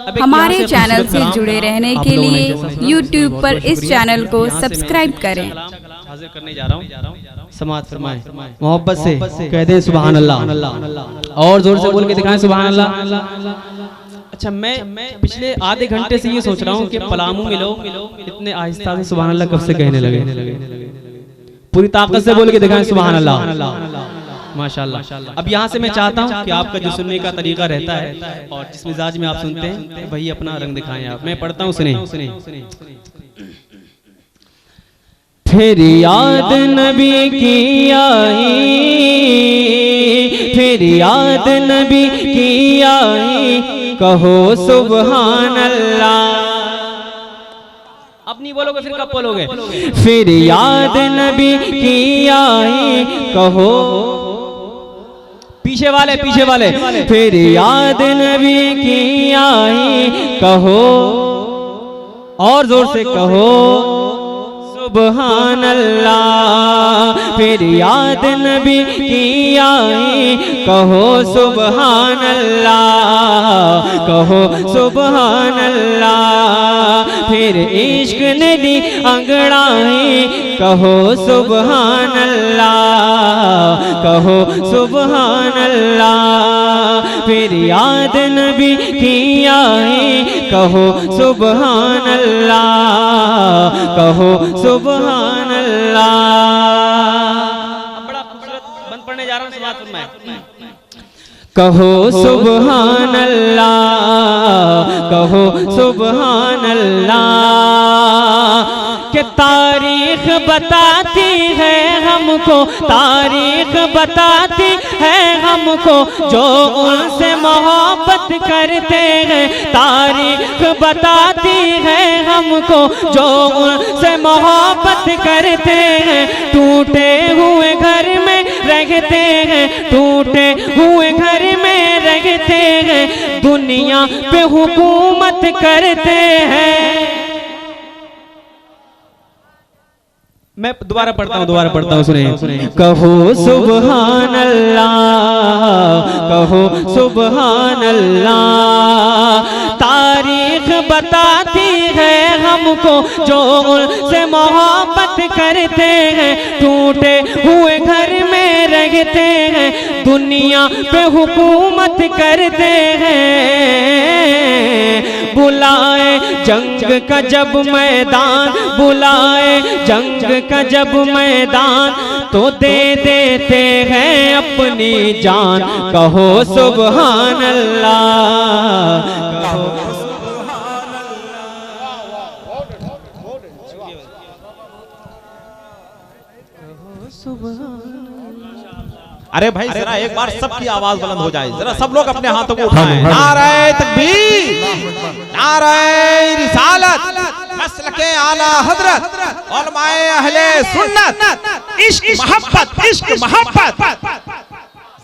हमारे चैनल से जुड़े रहने के लिए YouTube पर इस चैनल को सब्सक्राइब करें। हाजिर करने जा रहा हूँ, समाअत फरमाएं, मोहब्बत से कह दें सुभान अल्लाह, और जोर से बोल के दिखाएं सुभान अल्लाह। अच्छा, मैं पिछले आधे घंटे से ये सोच रहा हूँ कि पलामू में लोग इतने आहिस्ता से सुभान अल्लाह कब से कहने लगे। पूरी ताकत से बोल के दिखाएं सुभान अल्लाह, माशाअल्लाह। अब यहाँ से मैं चाहता हूँ कि आपका जो सुनने का तरीका रहता है और जिस मिजाज में आप सुनते हैं वही अपना रंग दिखाएं आप। मैं पढ़ता हूँ, सुने। फिर याद नबी की आई, फिर याद नबी की आई, कहो सुभान अल्लाह। अब नहीं बोलोगे फिर कब बोलोगे? फिर याद नबी की आई, कहो, पीछे वाले फिर याद नबी की आई, कहो, और जोर से कहो सुभान अल्लाह। फिर याद नबी की आई, कहो सुभान अल्लाह, कहो सुभान अल्लाह। फिर इश्क ने दी अंगड़ाई, कहो सुभान अल्लाह, कहो सुभान अल्लाह। फिर याद नबी की आई, कहो सुभान अल्लाह, कहो सुभान अल्लाह। बड़ा खूबसूरत बंद पढ़ने जा रहा हूँ, समाअत फरमाएं। कहो सुभान अल्लाह, कहो सुभान अल्लाह। कि तारीख बताती है हमको, तारीख बताती है हमको, जो उनसे मोहब्बत करते हैं। तारीख बताती है हमको, जो उनसे मोहब्बत करते हैं। टूटे हुए घर में रहते हैं, टूटे हुए घर में रहते हैं, दुनिया पे हुकूमत करते हैं। मैं दोबारा पढ़ता हूँ, सुने। कहो सुभान अल्लाह, कहो सुभान अल्लाह। तारीख बताती है हमको, जो उनसे मोहब्बत करते हैं। टूटे हुए घर में रहते हैं, दुनिया पे हुकूमत करते हैं। बुलाए जंग का जब मैदान, बुलाए जंग का जब मैदान, तो दे देते हैं अपनी जान। कहो सुभान अल्लाह, कहो सुभान अल्लाह। अरे भाई जरा एक बार सबकी आवाज बुलंद हो जाए, जरा सब लोग अपने हाथों को उठाएं। नारे तकबीर, नारे रिसालत, मसलके आला हजरत, उलमाए अहले सुन्नत, इश्क मोहब्बत, इश्क मोहब्बत।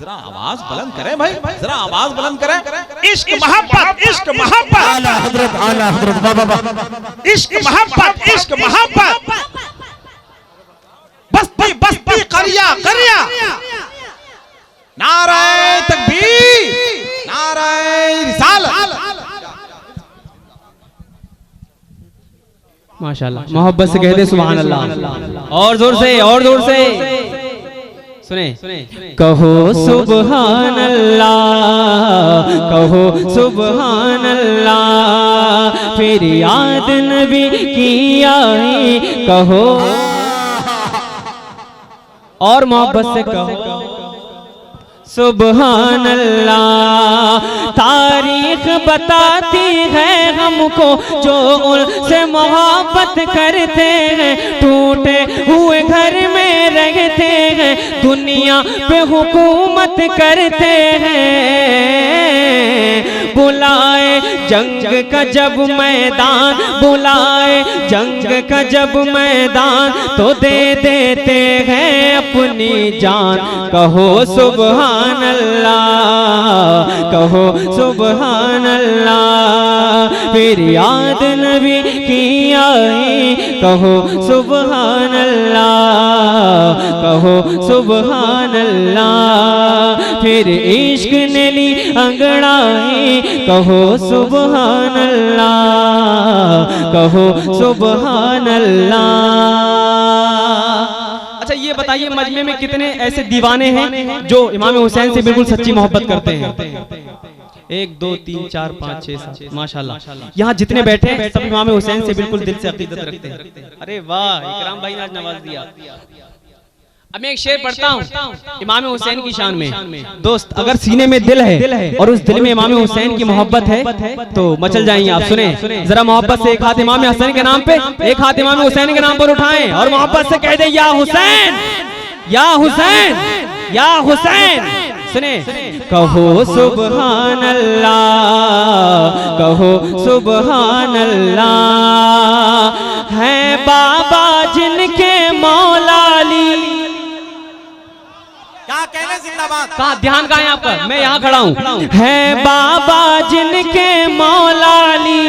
जरा आवाज बुलंद करें भाई, जरा आवाज बुलंद करें। इश्क मोहब्बत, इश्क मोहब्बत, आला हजरत, बाबा, इश्क मोहब्बत, इश्क मोहब्बत। बस्ती बस्ती, करिया करिया, नारे तकबीर, नारे रिसालत। माशाअल्लाह, मोहब्बत से कहते सुभान अल्लाह, और जोर से, और जोर से सुने। कहो सुभान अल्लाह, कहो सुभान अल्लाह। फिर याद नबी की आई, कहो, और मोहब्बत से कहो सुभान अल्लाह। तारीख बताती है हमको, जो उनसे मोहब्बत करते हैं। टूटे हुए घर में रहते हैं, दुनिया पे हुकूमत करते हैं। बुलाए जंग का जब मैदान, बुलाए जंग का जब मैदान, तो दे देते हैं अपनी जान। कहो सुभान अल्लाह, कहो सुभान अल्लाह। फिर याद नबी की आई, कहो सुबहान अल्लाह, कहो सुबहान अल्लाह। फिर इश्क ने ली अंगड़ाई, कहो सुबहान अल्लाह, कहो सुबहान अल्लाह। अच्छा ये बताइए मजमे में कितने ऐसे दीवाने हैं जो इमाम हुसैन से बिल्कुल सच्ची मोहब्बत करते हैं? 1 2 3 4 5 6 7 माशाल्लाह। यहाँ जितने बैठे हैं सब इमाम हुसैन से बिल्कुल दिल से अकीदत रखते हैं। अरे वाह, इकराम भाई ने आज नवाज दिया। अब मैं एक शेर पढ़ता हूँ इमाम हुसैन की शान में। दोस्त अगर सीने में दिल है और उस दिल में इमाम हुसैन की मोहब्बत है तो मचल जाएंगे। आप सुने जरा मोहब्बत से एक हाथ इमाम हसन के नाम पे, एक हाथ इमाम हुसैन के नाम पर उठाएं और मोहब्बत से कह दे या हुसैन, या हुसैन, या हुसैन। सुने, कहो सुबहान अल्लाह, कहो सुबहान अल्लाह। है बाबा जिनके मौलाली, क्या कहने जिंदाबाद। कहा ध्यान कहाँ है आपका, मैं यहाँ खड़ा हूँ। है बाबा जिनके मौलाली,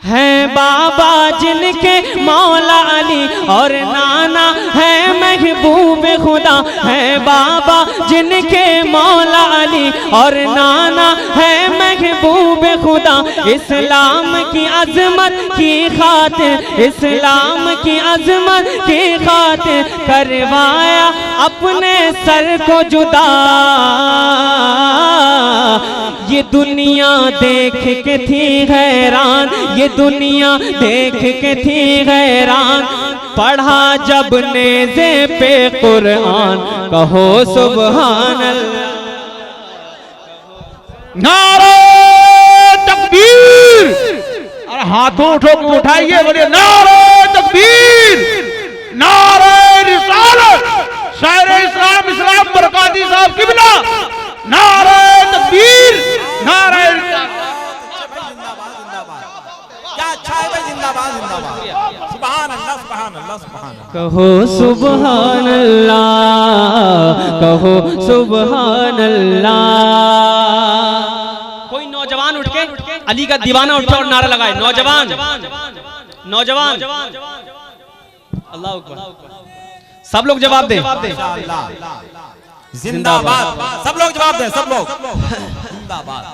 है बाबा जिनके मौलाली, और नाना है महबूब खुदा। है बाबा जिनके मौलाली और नाना है महबूब खुदा। इस्लाम की अजमत की खातिर, इस्लाम की अजमत की खातिर करवाया अपने सर को जुदा। ये दुनिया देख के थी हैरान, ये दुनिया देख के थी हैरान। पढ़ा जब नेज़े पे कुरान, कहो सुबहान अल्लाह। नारे तकबीर। अरे हाथों उठो के उठाइए, बोलिए नारे तकबीर, नारे रिसालत, शायर इस्लाम इस्लाम बरकाती साहब किबला। नारे तकबीर, नारे क्या अच्छा है भाई, जिंदाबाद जिंदाबाद। सुभान अल्लाह, सुभान अल्लाह, सुभान अल्लाह। कहो सुबहान अल्लाह, कहो सुबहान अल्लाह। कोई नौजवान उठ के अली का दीवाना उठे और नारा लगाए, नौजवान, नौजवान, अल्लाह अकबर। सब लोग जवाब दें, जिंदाबाद। सब लोग जवाब दें, सब लोग जिंदाबाद।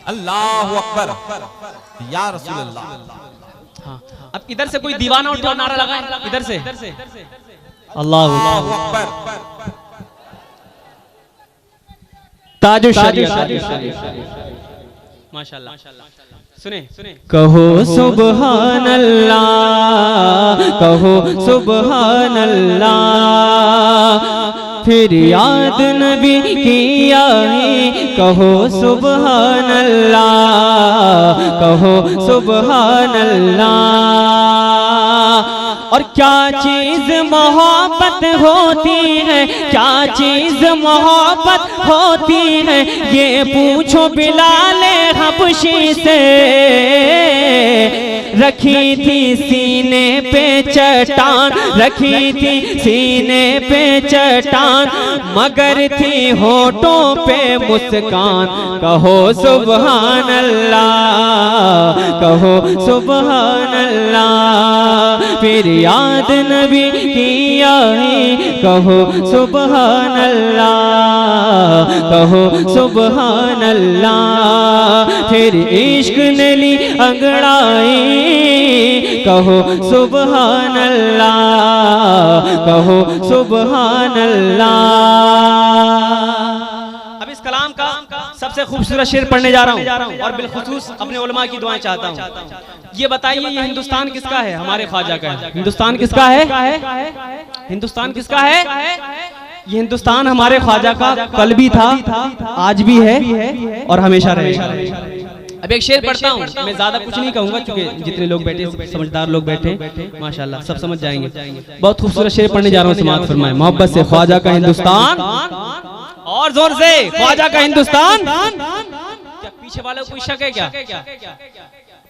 अल्लाहु अकबर, या रसूल अल्लाह। हाँ, अब इधर से कोई दीवाना उठे और नारा लगाए, इधर से अल्लाहु अकबर। ताजु शरीयत माशाल्लाह। सुने, कहो सुबहान अल्लाह, कहो सुबहान अल्लाह। फिर याद नबी की आई, कहो सुबहान अल्लाह, कहो सुबहान अल्लाह। और क्या चीज मोहब्बत होती है, क्या चीज मोहब्बत होती है, ये पूछो बिलाले हबशी से। रखी थी सीने पे चट्टान, रखी थी सीने पे चट्टान, मगर थी होठों पे मुस्कान। कहो सुबहान अल्लाह, कहो सुबहान अल्लाह। फिर याद नबी की आई, कहो सुबहान अल्लाह, कहो सुबहान अल्लाह। फिर इश्क ने ली अंगड़ाई, कहो सुबहान अल्लाह, कहो सुबहान अल्लाह। अब इस कलाम का सबसे खूबसूरत शेर पढ़ने जा रहा हूँ और बिलखुसूस अपने उलमा की दुआएं चाहता हूँ। ये बताइए ये हिंदुस्तान किसका है? हमारे ख्वाजा का है। हिंदुस्तान किसका है? हिंदुस्तान किसका है? ये हिंदुस्तान हमारे ख्वाजा का कल भी था, आज भी है और हमेशा रहेगा। अब एक शेर पढ़ता हूँ, मैं ज्यादा कुछ नहीं कहूंगा क्योंकि जितने लोग बैठे समझदार लोग बैठे माशाल्लाह सब समझ जाएंगे। बहुत खूबसूरत शेर पढ़ने जा रहा हूँ, समाअत फरमाएं। मोहब्बत से ख्वाजा का हिंदुस्तान, और जोर से ख्वाजा का हिंदुस्तान। पीछे वाला कोई शक है क्या?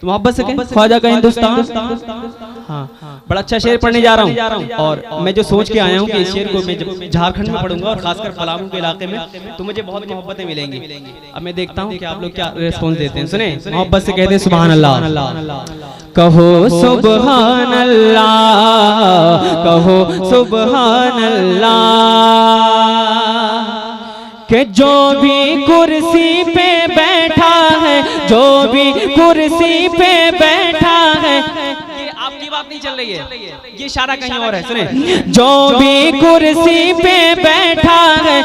तो मोहब्बत से कहें ख्वाजा का हिंदुस्तान। हाँ, बड़ा अच्छा शेर पढ़ने जा रहा हूँ और मैं जो सोच के आया हूँ कि इस शेर को मैं जब झारखंड में पढ़ूंगा और खासकर पलामू के इलाके में तो मुझे बहुत मोहब्बतें मिलेंगी। अब मैं देखता हूँ कि आप लोग क्या रिस्पॉन्स देते हैं। सुने, मोहब्बत से कहते हैं सुभान अल्लाह। कहो सुभान अल्लाह, कहो सुभान अल्लाह, कि जो भी कुर्सी पे बैठा है, जो भी कुर्सी पे बैठा है, ये आपकी बात नहीं चल रही है, ये इशारा कहीं और है। सुने, जो भी कुर्सी पे बैठा है,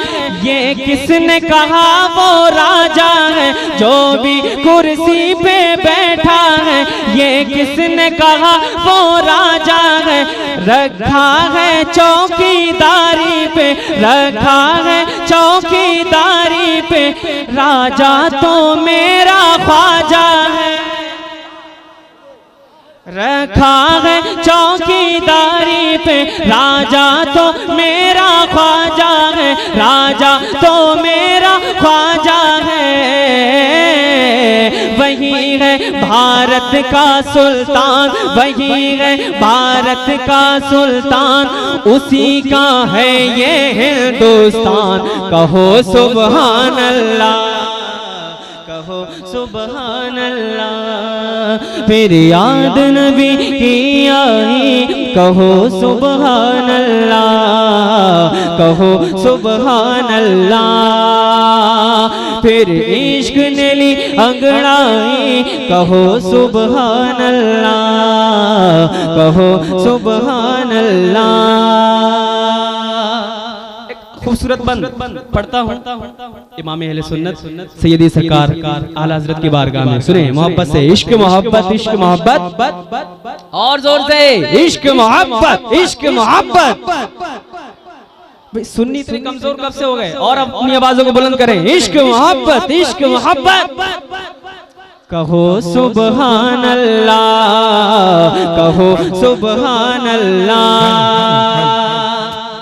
ये किसने कहा वो राजा है। जो भी कुर्सी पे बैठा है, ये किसने कहा वो राजा है। रखा है चौकीदारी पे, रखा है चौकीदारी पे, राजा तो मेरा ख्वाजा है। रखा है चौकीदारी पे, राजा तो मेरा ख्वाजा है, राजा तो मेरा ख्वाजा है। वही है भारत का सुल्तान, वही है भारत का सुल्तान, उसी का है ये हिंदुस्तान। कहो सुभान अल्लाह, कहो सुभान अल्लाह। फिर याद नबी की आई, कहो सुभान अल्लाह, कहो सुभान अल्लाह। फिर इश्क ने ली अंगड़ाई, कहो सुभान अल्लाह, कहो सुभान अल्लाह। खूबसूरत बंद पढ़ता हूँ इमाम अहले सुन्नत सैयदी सरकार आला हज़रत की बारगाह में। सुने मोहब्बत से, इश्क मोहब्बत, इश्क मोहब्बत, और जोर से इश्क मोहब्बत, इश्क मोहब्बत। सुन्नी इतने कमजोर कब से हो गए? और अपनी आवाजों को बुलंद करें, इश्क मोहब्बत, इश्क मोहब्बत। कहो सुभान अल्लाह, कहो सुभान अल्लाह।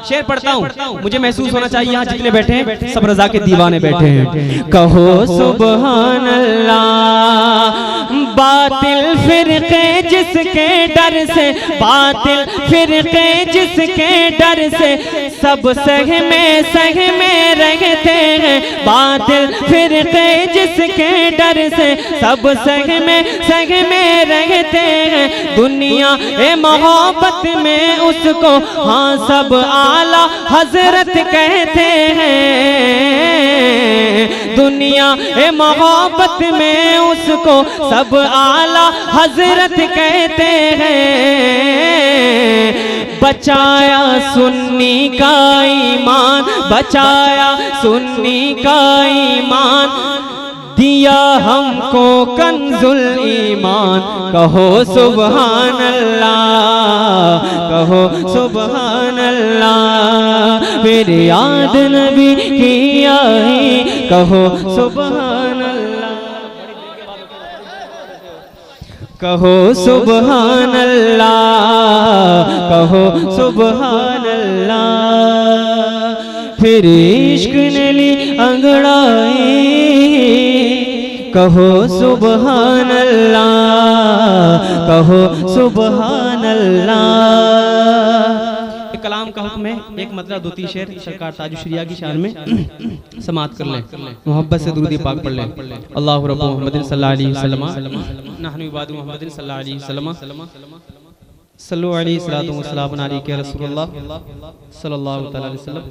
शेर पढ़ता हूँ, मुझे महसूस होना चाहिए यहाँ जितने बैठे हैं सब रजा के दीवाने बैठे हैं। कहो सुभान अल्लाह। बातिल फिरके जिसके डर से, बातिल फिरके जिसके डर से, सब सहमे रहते हैं। बातिल फिरके जिसके डर से, सब सहमे रहते हैं। दुनिया ए मोहब्बत में उसको हाँ सब आला हजरत कहते हैं। दुनिया ए मोहब्बत में उसको सब आला हजरत कहते हैं। बचाया सुन्नी का ईमान, बचाया सुन्नी का ईमान, दिया हमको कंजुल ईमान। कहो सुभान अल्लाह, कहो सुभान अल्लाह। फिर याद नबी की आई, कहो सुभान अल्लाह, कहो सुभान अल्लाह, कहो सुभान अल्लाह। फिर इश्क ने ली अंगड़ाई, कहो सुभान अल्लाह, कहो सुभान अल्लाह। एक कलाम का हुक्म है, एक मतलब दो तीन शेर सरकार ताजुश्रिया की शान में समाअत कर लें, मोहब्बत से दुरूद पाक पढ़ लें। अल्लाहु रब्बु मुहम्मदिन सल्लल्लाहु अलैहि वसल्लम, नहनु इबादु मुहम्मदिन सल्लल्लाहु अलैहि वसल्लम, सल्लु अलैहि सलातु व सलामुन अलैका या रसूलल्लाह सल्लल्लाहु तआला अलैहि वसल्लम।